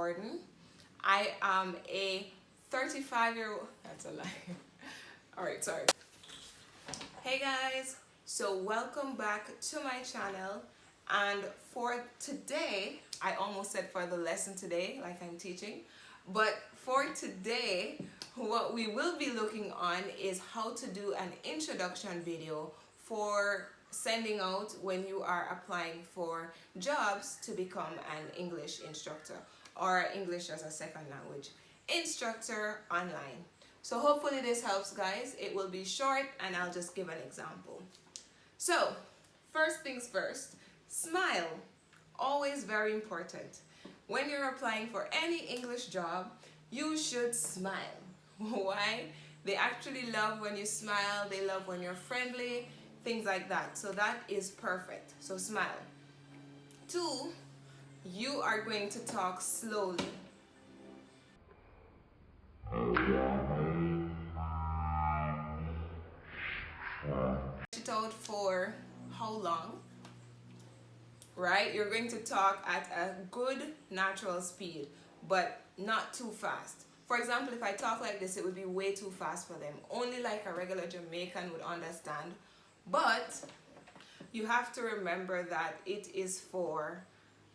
Gordon. I am a 35-year-old, that's a lie. Alright, sorry. Hey guys, so welcome back to my channel, and for today, I almost said for the lesson today, like I'm teaching, but for today, what we will be looking on is how to do an introduction video for sending out when you are applying for jobs to become an English instructor or English as a second language instructor online. So hopefully this helps, guys. It will be short and I'll just give an example. So first things first, smile. Always very important. When you're applying for any English job, you should smile. Why? They actually love when you smile, they love when you're friendly, things like that. So that is perfect. So smile. 2, you are going to talk slowly. It out for how long? Right? You're going to talk at a good natural speed, but not too fast. For example, if I talk like this, it would be way too fast for them. Only like a regular Jamaican would understand. But you have to remember that it is for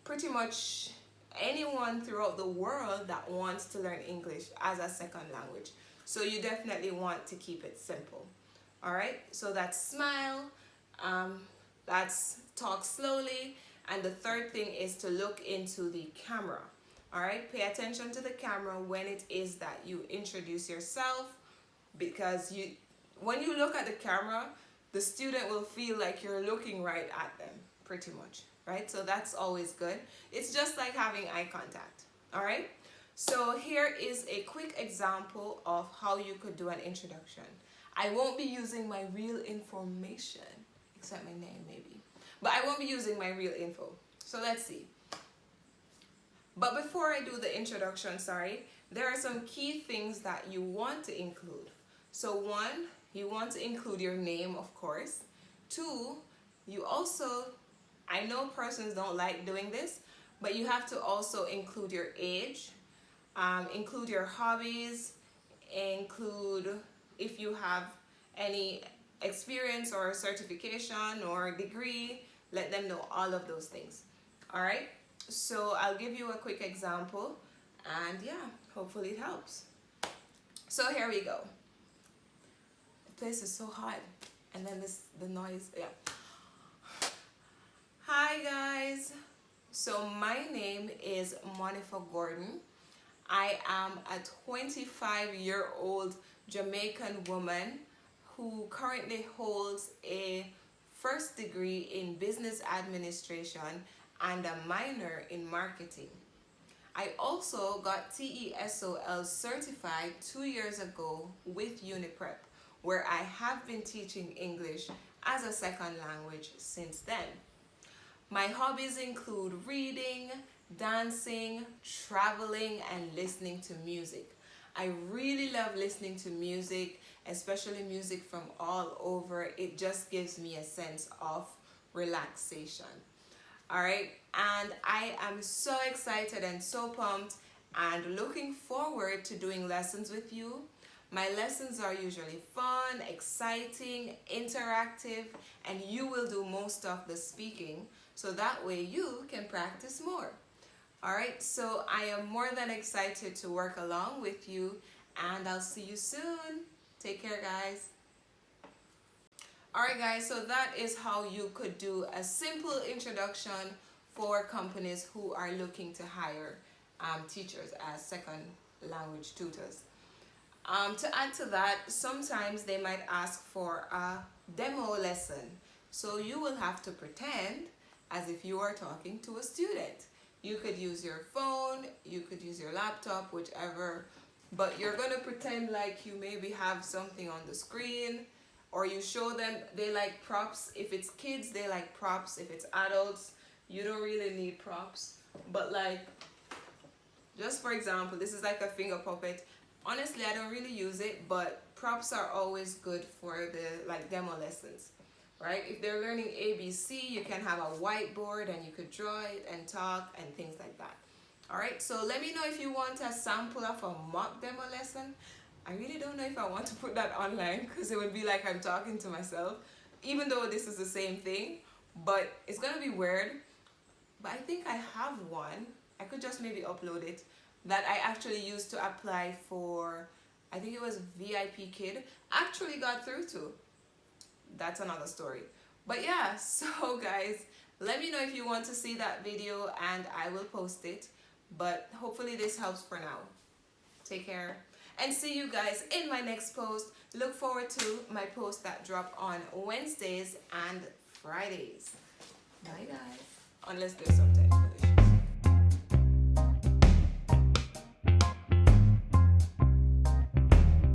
pretty much anyone throughout the world that wants to learn English as a second language. So you definitely want to keep it simple. Alright, so that's smile, that's talk slowly, and the third thing is to look into the camera. Alright, pay attention to the camera when it is that you introduce yourself, because when you look at the camera, the student will feel like you're looking right at them, pretty much, right? So that's always good. It's just like having eye contact, all right? So here is a quick example of how you could do an introduction. I won't be using my real information, except my name maybe, but I won't be using my real info. So let's see. But before I do the introduction, there are some key things that you want to include. So 1, you want to include your name, of course. 2, you also, I know persons don't like doing this, but you have to also include your age, include your hobbies, include if you have any experience or certification or degree, let them know all of those things. All right, so I'll give you a quick example, and yeah, hopefully it helps. So here we go. The place is so hot, and then the noise, yeah. Hi guys, so my name is Monica Gordon. I am a 25-year-old Jamaican woman who currently holds a first degree in business administration and a minor in marketing. I also got TESOL certified 2 years ago with UniPrep, where I have been teaching English as a second language since then. My hobbies include reading, dancing, traveling, and listening to music. I really love listening to music, especially music from all over. It just gives me a sense of relaxation. Alright, and I am so excited and so pumped and looking forward to doing lessons with you. My lessons are usually fun, exciting, interactive, and you will do most of the speaking, so that way you can practice more. Alright, so I am more than excited to work along with you, and I'll see you soon. Take care, guys. Alright guys, so that is how you could do a simple introduction for companies who are looking to hire teachers as second language tutors. To add to that, sometimes they might ask for a demo lesson. So you will have to pretend as if you are talking to a student. You could use your phone, you could use your laptop, whichever, but you're going to pretend like you maybe have something on the screen, or you show them. They like props. If it's kids, they like props. If it's adults, you don't really need props. But like, just for example, this is like a finger puppet. Honestly, I don't really use it, but props are always good for the like demo lessons, right? If they're learning ABC, you can have a whiteboard and you could draw it and talk and things like that. Alright, so let me know if you want a sample of a mock demo lesson. I really don't know if I want to put that online because it would be like I'm talking to myself, even though this is the same thing, but it's gonna be weird. But I think I have one. I could just maybe upload it that I actually used to apply for, I think it was VIP Kid. Actually got through to. That's another story. But yeah, so guys, let me know if you want to see that video and I will post it. But hopefully this helps for now. Take care and see you guys in my next post. Look forward to my posts that drop on Wednesdays and Fridays. Bye guys. Unless there's something.